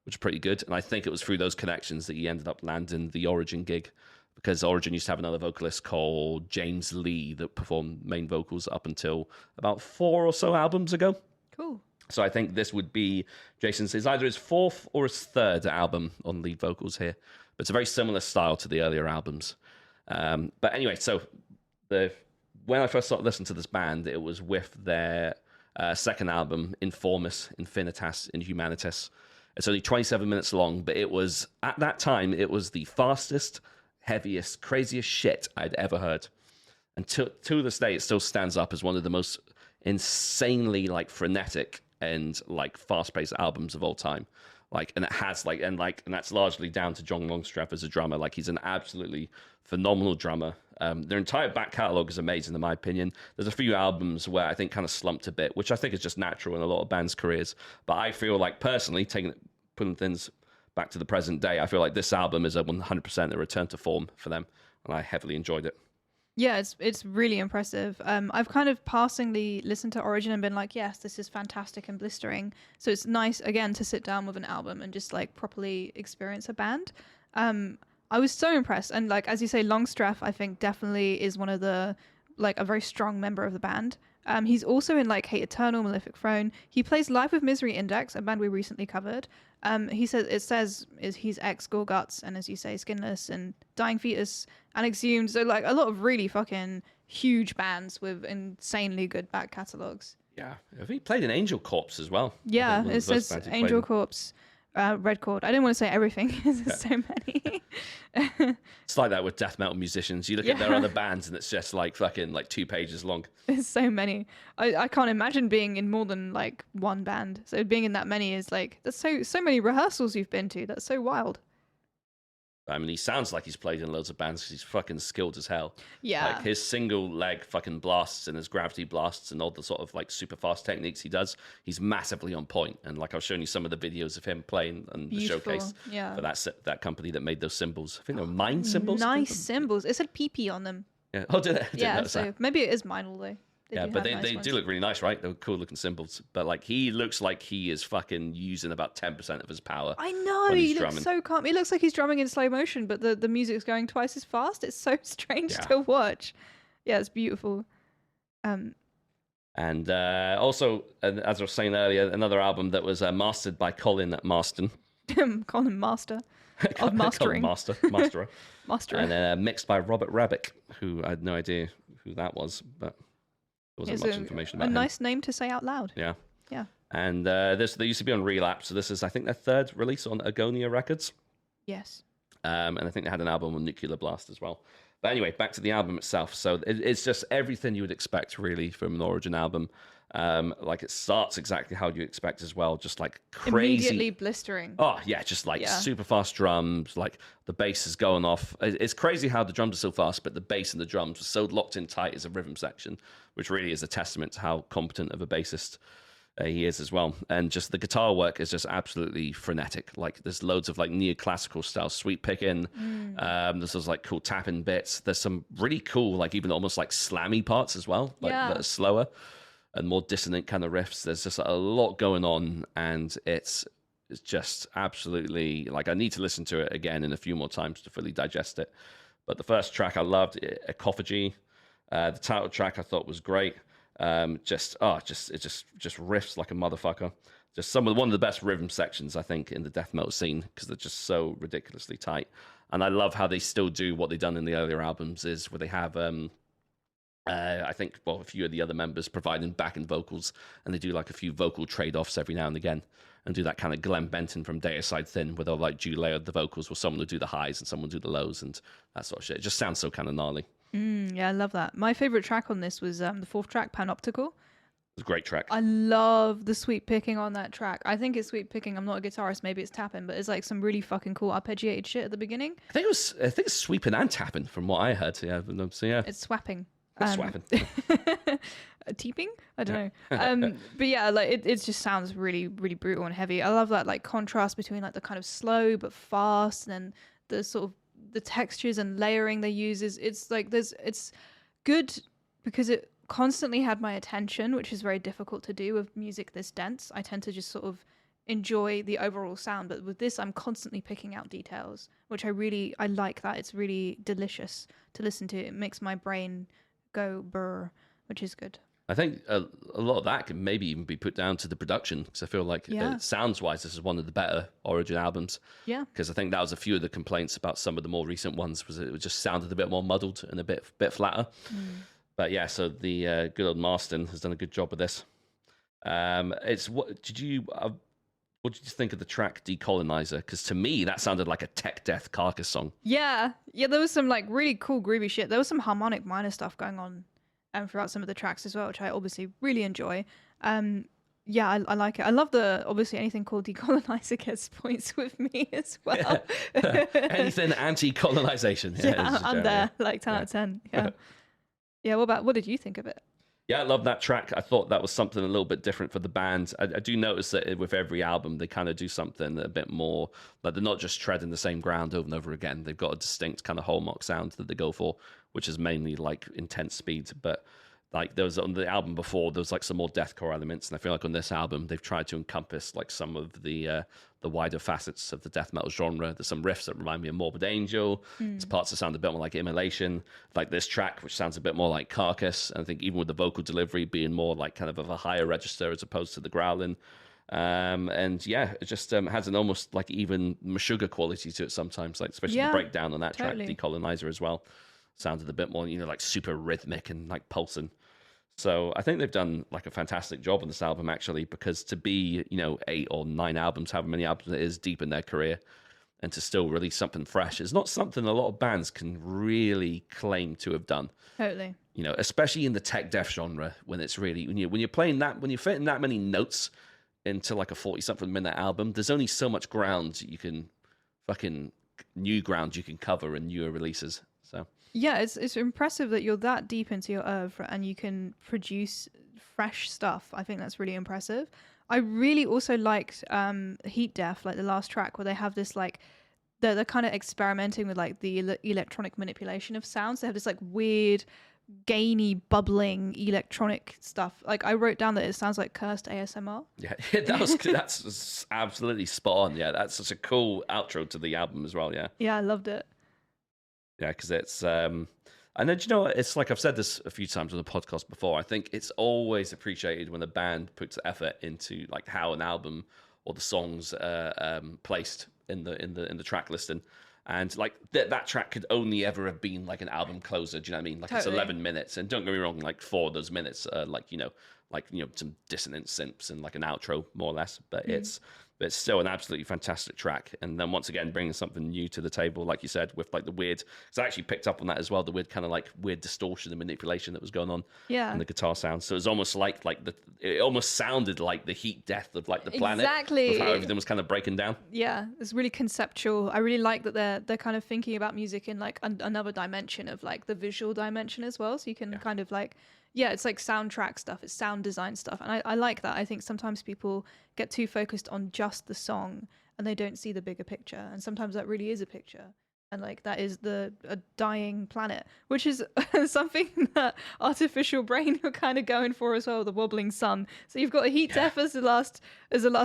which is pretty good. And I think it was through those connections that he ended up landing the Origin gig because Origin used to have another vocalist called James Lee that performed main vocals up until about 4 or so albums ago. Cool. So I think this would be Jason's. It's either his 4th or his 3rd album on lead vocals here. But it's a very similar style to the earlier albums. But anyway, so when I first started listening to this band, it was with their second album, Informus, Infinitas, Inhumanitas. It's only 27 minutes long, but it was, at that time, it was the fastest, heaviest, craziest shit I'd ever heard. And to this day, it still stands up as one of the most insanely like frenetic and like fast-paced albums of all time. Like, and it has like, and that's largely down to John Longstreth as a drummer. Like, he's an absolutely phenomenal drummer. Their entire back catalogue is amazing, in my opinion. There's a few albums where I think kind of slumped a bit, which I think is just natural in a lot of bands' careers. But I feel like, personally, putting things back to the present day, I feel like this album is a 100% a return to form for them, and I heavily enjoyed it. Yeah, it's really impressive. I've kind of passingly listened to Origin and been like, yes, this is fantastic and blistering. So it's nice, again, to sit down with an album and just like properly experience a band. I was so impressed. And like, as you say, Longstreth, I think definitely is one of the, like a very strong member of the band. He's also in like Hate Eternal, Malefic Throne. He plays live with Misery Index, a band we recently covered. He's ex Gorguts, and as you say, Skinless and Dying Fetus and Exhumed. So like a lot of really fucking huge bands with insanely good back catalogs. Yeah, I think he played in Angel Corpse as well. Yeah, it says Angel Corpse, Red Chord. I didn't want to say everything because there's so many. It's like that with death metal musicians. You look at their other bands and it's just like fucking like 2 pages long. There's so many. I can't imagine being in more than like one band. So being in that many is like, there's so many rehearsals you've been to. That's so wild. I mean, he sounds like he's played in loads of bands because he's fucking skilled as hell. Yeah. Like his single leg fucking blasts and his gravity blasts and all the sort of like super fast techniques he does, he's massively on point. And like I was showing you some of the videos of him playing on the showcase for that company that made those symbols. I think they were mine symbols. Nice symbols. It said PP on them. Yeah. Oh, did it? Yeah, so maybe it is mine, although. But they do look really nice, right? They're cool looking symbols. But like he looks like he is fucking using about 10% of his power. I know, he looks so calm. He looks like he's drumming in slow motion, but the music's going twice as fast. It's so strange to watch. Yeah, it's beautiful. And also, as I was saying earlier, another album that was mastered by Colin Marston. Colin Master of mastering. Masterer. Masterer. And mixed by Robert Rabick, who I had no idea who that was, but there wasn't much information about him. A nice name to say out loud. Yeah. Yeah. And they used to be on Relapse, so this is, I think, their 3rd release on Agonia Records. Yes. And I think they had an album on Nuclear Blast as well. But anyway, back to the album itself. So it's just everything you would expect, really, from an Origin album. Like it starts exactly how you expect as well, just like crazy, immediately blistering. Oh yeah, just like super fast drums, like the bass is going off. It's crazy how the drums are so fast, but the bass and the drums are so locked in tight as a rhythm section, which really is a testament to how competent of a bassist he is as well. And just the guitar work is just absolutely frenetic. Like there's loads of like neoclassical style sweep picking. There's those like cool tapping bits. There's some really cool, like even almost like slammy parts as well, like that are slower and more dissonant kind of riffs. There's just a lot going on, and it's just absolutely like I need to listen to it again in a few more times to fully digest it. But the first track I loved, Ecophagy. The title track I thought was great. It just riffs like a motherfucker. Just one of the best rhythm sections I think in the death metal scene because they're just so ridiculously tight. And I love how they still do what they've done in the earlier albums, is where they have I think a few of the other members providing backing vocals, and they do like a few vocal trade-offs every now and again, and do that kind of Glenn Benton from Deicide Thin, where they'll like dual-layer the vocals, where someone will do the highs and someone will do the lows and that sort of shit. It just sounds so kind of gnarly. Yeah, I love that. My favorite track on this was the 4th track, Panoptical. It's a great track. I love the sweep picking on that track. I think it's sweep picking. I'm not a guitarist, maybe it's tapping, but it's like some really fucking cool arpeggiated shit at the beginning. I think it's sweeping and tapping from what I heard. Yeah, so yeah. It's swapping. Swapping. Teeping? I don't know. But yeah, like it just sounds really, really brutal and heavy. I love that like contrast between like the kind of slow but fast, and then the sort of the textures and layering they use it's like it's good because it constantly had my attention, which is very difficult to do with music this dense. I tend to just sort of enjoy the overall sound. But with this, I'm constantly picking out details, which I like that. It's really delicious to listen to. It makes my brain go burr, which is good. I think a lot of that can maybe even be put down to the production, because I feel like sounds-wise, this is one of the better Origin albums. Yeah. Because I think that was a few of the complaints about some of the more recent ones, was it just sounded a bit more muddled and a bit flatter. But yeah, so the good old Marston has done a good job with this. What did you think of the track Decolonizer? Because to me, that sounded like a tech death Carcass song. Yeah, there was some like really cool groovy shit. There was some harmonic minor stuff going on throughout some of the tracks as well, which I obviously really enjoy. I like it. I love obviously anything called Decolonizer gets points with me as well. Anything anti-colonization. I'm there, like 10 out of 10. Yeah. Yeah, what did you think of it? Yeah, I love that track. I thought that was something a little bit different for the band. I do notice that with every album, they kind of do something a bit more, like they're not just treading the same ground over and over again. They've got a distinct kind of hallmark sound that they go for, which is mainly like intense speed. But like there was on the album before, there was like some more deathcore elements, and I feel like on this album, they've tried to encompass like some of the wider facets of the death metal genre. There's some riffs that remind me of Morbid Angel. There's parts that sound a bit more like Immolation, like this track, which sounds a bit more like Carcass. And I think even with the vocal delivery being more like kind of a higher register as opposed to the growling. And yeah, it just has an almost like even Meshuggah quality to it sometimes, like especially the breakdown on that track, Decolonizer as well. Sounded a bit more, like super rhythmic and like pulsing. So I think they've done like a fantastic job on this album, actually, because to be, 8 or 9 albums, however many albums it is deep in their career, and to still release something fresh is not something a lot of bands can really claim to have done. Totally. Especially in the tech death genre, when it's really, when you're playing that, when you're fitting that many notes into like a 40-something minute album, there's only so much ground you can new ground you can cover in newer releases. So. Yeah, it's impressive that you're that deep into your oeuvre and you can produce fresh stuff. I think that's really impressive. I really also liked Heat Death, like the last track, where they have this like they're kind of experimenting with like the electronic manipulation of sounds. They have this like weird, gainy, bubbling electronic stuff. Like I wrote down that it sounds like cursed ASMR. Yeah, that's absolutely spot on. Yeah, that's such a cool outro to the album as well. Yeah, I loved it. Yeah, because it's and then it's like I've said this a few times on the podcast before. I think it's always appreciated when a band puts effort into like how an album or the songs placed in the track listing, and like that track could only ever have been like an album closer. Do you know what I mean? Like totally. It's 11 minutes, and don't get me wrong, like 4 of those minutes are like some dissonant synths and like an outro more or less, but it's still an absolutely fantastic track. And then once again, bringing something new to the table, like you said, with like the weird, because I actually picked up on that as well, the weird kind of like weird distortion and manipulation that was going on in the guitar sound. So it was almost like it almost sounded like the heat death of like the planet. Exactly. With how everything was kind of breaking down. Yeah, it's really conceptual. I really like that they're kind of thinking about music in like another dimension of like the visual dimension as well. So you can kind of like, it's like soundtrack stuff, it's sound design stuff. And I like that. I think sometimes people get too focused on just the song and they don't see the bigger picture. And sometimes that really is a picture. And like that is a dying planet, which is something that Artificial Brain are kind of going for as well, the wobbling sun. So you've got a Heat Death as the last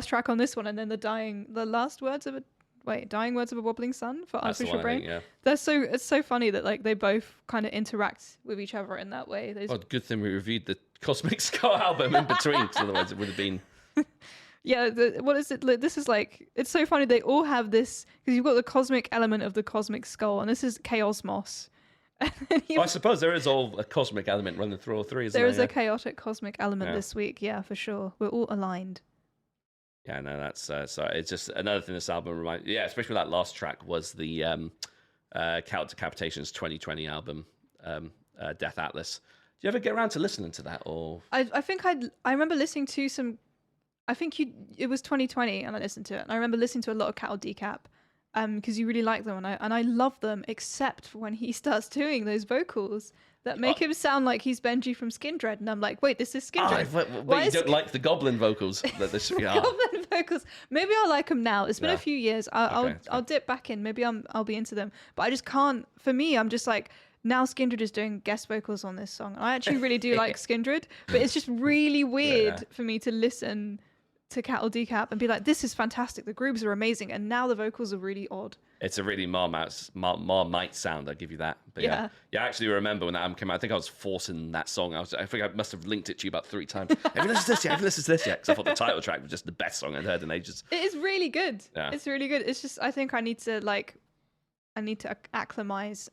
track on this one, and then dying words of a wobbling sun for Artificial Brain. It's so funny that like they both kind of interact with each other in that way. Good thing we reviewed the Cosmic Skull album in between, because otherwise it would have been. Yeah, what is it? This is like, it's so funny. They all have this, because you've got the cosmic element of the Cosmic Skull, and this is Chaosmos. I suppose there is all a cosmic element running through all three, isn't there? There is a chaotic cosmic element this week, yeah, for sure. We're all aligned. Yeah, no, that's sorry. It's just another thing this album reminds. Yeah, especially that last track was the Chaotic Decapitation's 2020 album, Death Atlas. Do you ever get around to listening to that, or? I think I remember listening to some. I think it was 2020, and I listened to it. And I remember listening to a lot of Cattle Decap, because you really like them, and I love them, except for when he starts doing those vocals that make him sound like he's Benji from Skindred, and I'm like, wait, this is Skindred. Wait, you don't like the Goblin vocals? Goblin vocals. Maybe I'll like them now. It's been a few years. I'll dip back in. Maybe I'll be into them. But I just can't. For me, I'm just like, now Skindred is doing guest vocals on this song. I actually really do like Skindred, but it's just really weird for me to listen to Cat or Decap and be like, this is fantastic. The grooves are amazing. And now the vocals are really odd. It's a really Marmite sound, I'll give you that. But yeah. I actually remember when that album came out, I think I was forcing that song. I think I must have linked it to you about 3 times. Have you listened to this yet? Have you listened to this yet? Because I thought the title track was just the best song I'd heard in ages. It is really good. Yeah. It's really good. It's just, I think I need to acclimatize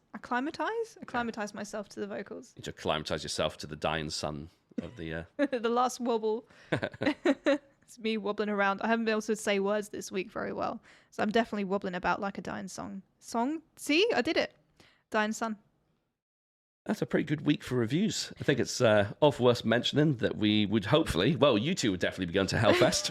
myself to the vocals. You need to acclimatize yourself to the dying sun of the... the last wobble. It's me wobbling around. I haven't been able to say words this week very well. So I'm definitely wobbling about like a dying song. See? I did it. Dying sun. That's a pretty good week for reviews. I think it's worth mentioning that we would hopefully... Well, you two would definitely be going to Hellfest.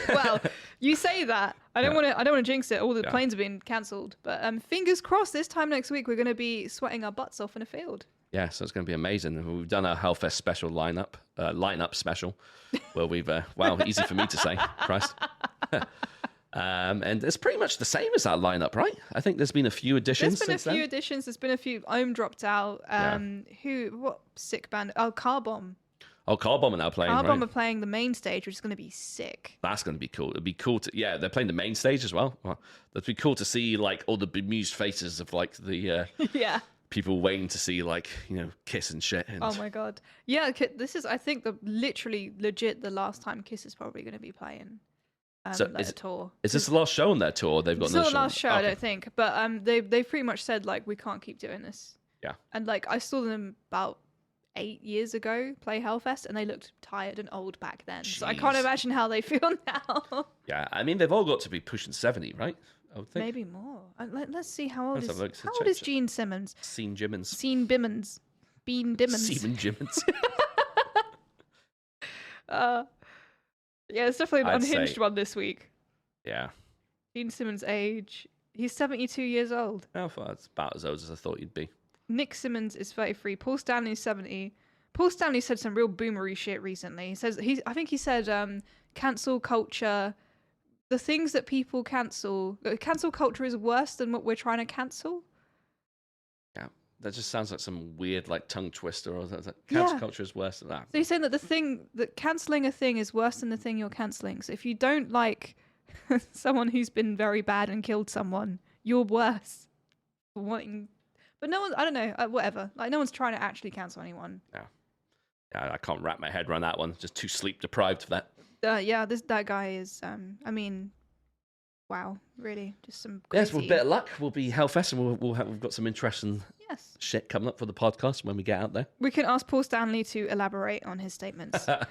Well, you say that. I don't want to jinx it. All the planes have been cancelled. But fingers crossed this time next week we're going to be sweating our butts off in a field. Yeah, so it's going to be amazing. We've done our Hellfest special lineup special. Well, we've easy for me to say, Christ. And it's pretty much the same as that lineup, right? I think there's been a few additions. There's been a few additions. There's been a few. Ohm dropped out. What sick band? Oh, Car Bomb. Oh, Car Bomb are now playing. Car Bomb are playing the main stage, which is going to be sick. That's going to be cool. It'd be cool to they're playing the main stage as well. That'd be cool to see like all the bemused faces of like the people waiting to see like Kiss and shit. And... Oh my god, yeah. This is I think legit the last time Kiss is probably going to be playing. So a tour. Is this the last show on their tour? They've got it's no not show. the last show, Okay. I don't think. But they've pretty much said like we can't keep doing this. Yeah. And like I saw them about 8 years ago play Hellfest, and they looked tired and old back then. Jeez. So I can't imagine how they feel now. Yeah, I mean they've all got to be pushing 70, right? I would think. Maybe more. Let's see how old Let's how old is Gene Simmons? Sean Jimmins. Sean Bimmons. Bean Dimmons. Seaman Jimmins. Yeah, it's definitely an I'd unhinged say- one this week. Yeah. Gene Simmons' age. He's 72 years old. Oh, well, that's about as old as I thought you'd be. Nick Simmons is 33. Paul Stanley's 70. Paul Stanley said some real boomery shit recently. He says I think he said cancel culture. The things that people cancel culture is worse than what we're trying to cancel. Yeah, that just sounds like some weird like tongue twister. Or that cancel culture is worse than that. So he's saying that canceling a thing is worse than the thing you're canceling. So if you don't like someone who's been very bad and killed someone, you're worse for wanting. But no one, I don't know, whatever. Like no one's trying to actually cancel anyone. Yeah, I can't wrap my head around that one. Just too sleep deprived for that. That guy is. I mean, wow, really, just some. Crazy... Yes, with a bit of luck, we'll be Hellfest, and we've got some interesting shit coming up for the podcast when we get out there. We can ask Paul Stanley to elaborate on his statements, and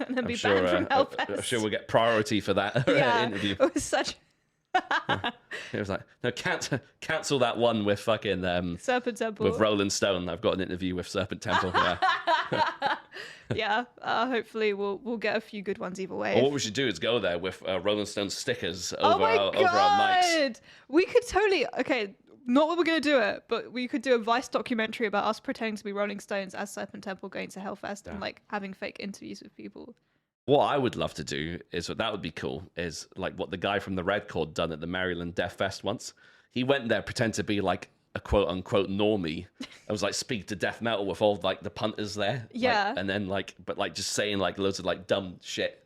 then be sure, banned from Hellfest. I'm sure we'll get priority for that interview. It was such. It was like, no, cancel that one with fucking Serpent Temple with Rolling Stone. I've got an interview with Serpent Temple. Yeah. Hopefully we'll get a few good ones either way. Or what we should do is go there with Rolling Stone stickers over our mics. We could totally not that we're going to do it, but we could do a Vice documentary about us pretending to be Rolling Stones as Serpent Temple going to Hellfest and like having fake interviews with people. What I would love to do is that would be cool. Is like what the guy from the Red Chord done at the Maryland Death Fest once. He went there pretend to be like a quote unquote normie. I was like speak to death metal with all like the punters there. Yeah. And then just saying like loads of like dumb shit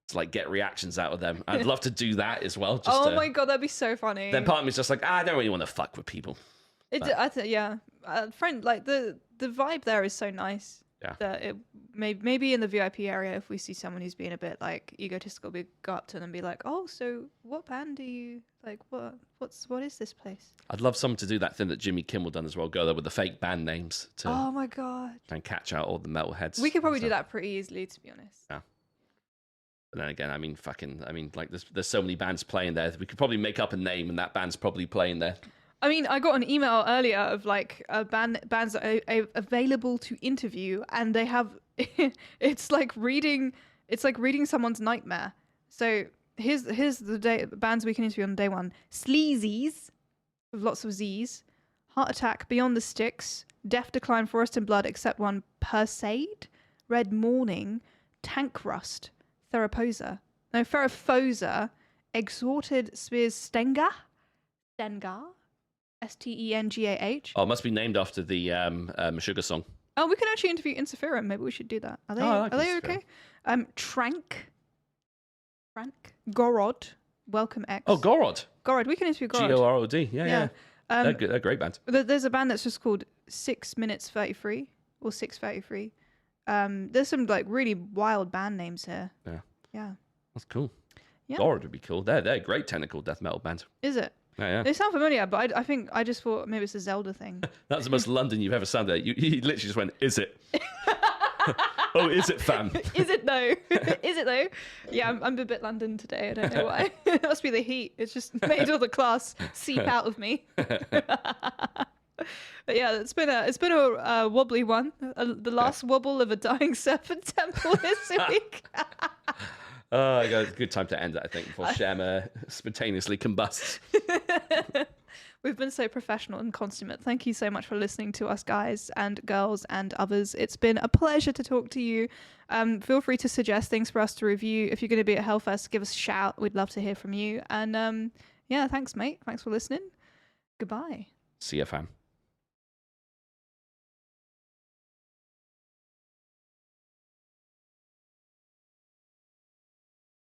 to like get reactions out of them. I'd love to do that as well. My god, that'd be so funny. Then part of me's just like I don't really want to fuck with people. Friend, like the vibe there is so nice. Yeah. That it maybe in the VIP area, if we see someone who's being a bit like egotistical, we go up to them and be like, "Oh, so what band do you like? What is this place?" I'd love someone to do that thing that Jimmy Kimmel done as well. Go there with the fake band names to. Oh my god. And catch out all the metalheads. We could probably do that pretty easily, to be honest. Yeah. But then again, like there's so many bands playing there. We could probably make up a name, and that band's probably playing there. I mean, I got an email earlier of like bands that are available to interview, and they have it's like reading someone's nightmare. So here's the bands we can interview on day one: Sleazies, with lots of Z's, Heart Attack, Beyond the Sticks, Death Decline, Forest and Blood, except one, Perseid, Red Morning, Tank Rust, Theraposa, Exhorted Spears Stengar. Stengah. Oh, it must be named after the Meshuggah song. Oh, we can actually interview Interferum. Maybe we should do that. Are they I like okay? Trank, Frank Gorod. Welcome X. Oh, Gorod. Gorod. We can interview Gorod. Gorod. Yeah. They're good. They're a great band. There's a band that's just called 6 minutes 33 or 6:33. There's some like really wild band names here. Yeah. That's cool. Yeah. Gorod would be cool. They're a great technical death metal band. Is it? Yeah. They sound familiar, but I think I just thought maybe it's a Zelda thing. That's the most London you've ever sounded. You literally just went, "Is it?" Oh, is it, fam? Is it though? Is it though? Yeah, I'm a bit London today. I don't know why. It must be the heat. It's just made all the class seep out of me. But yeah, it's been a wobbly one. The last wobble of a dying Serpent Temple this week. I got a good time to end it, I think, before Shem spontaneously combusts. We've been so professional and consummate. Thank you so much for listening to us, guys and girls and others. It's been a pleasure to talk to you. Feel free to suggest things for us to review. If you're going to be at Hellfest, give us a shout. We'd love to hear from you. And yeah, thanks, mate. Thanks for listening. Goodbye. See ya, fam.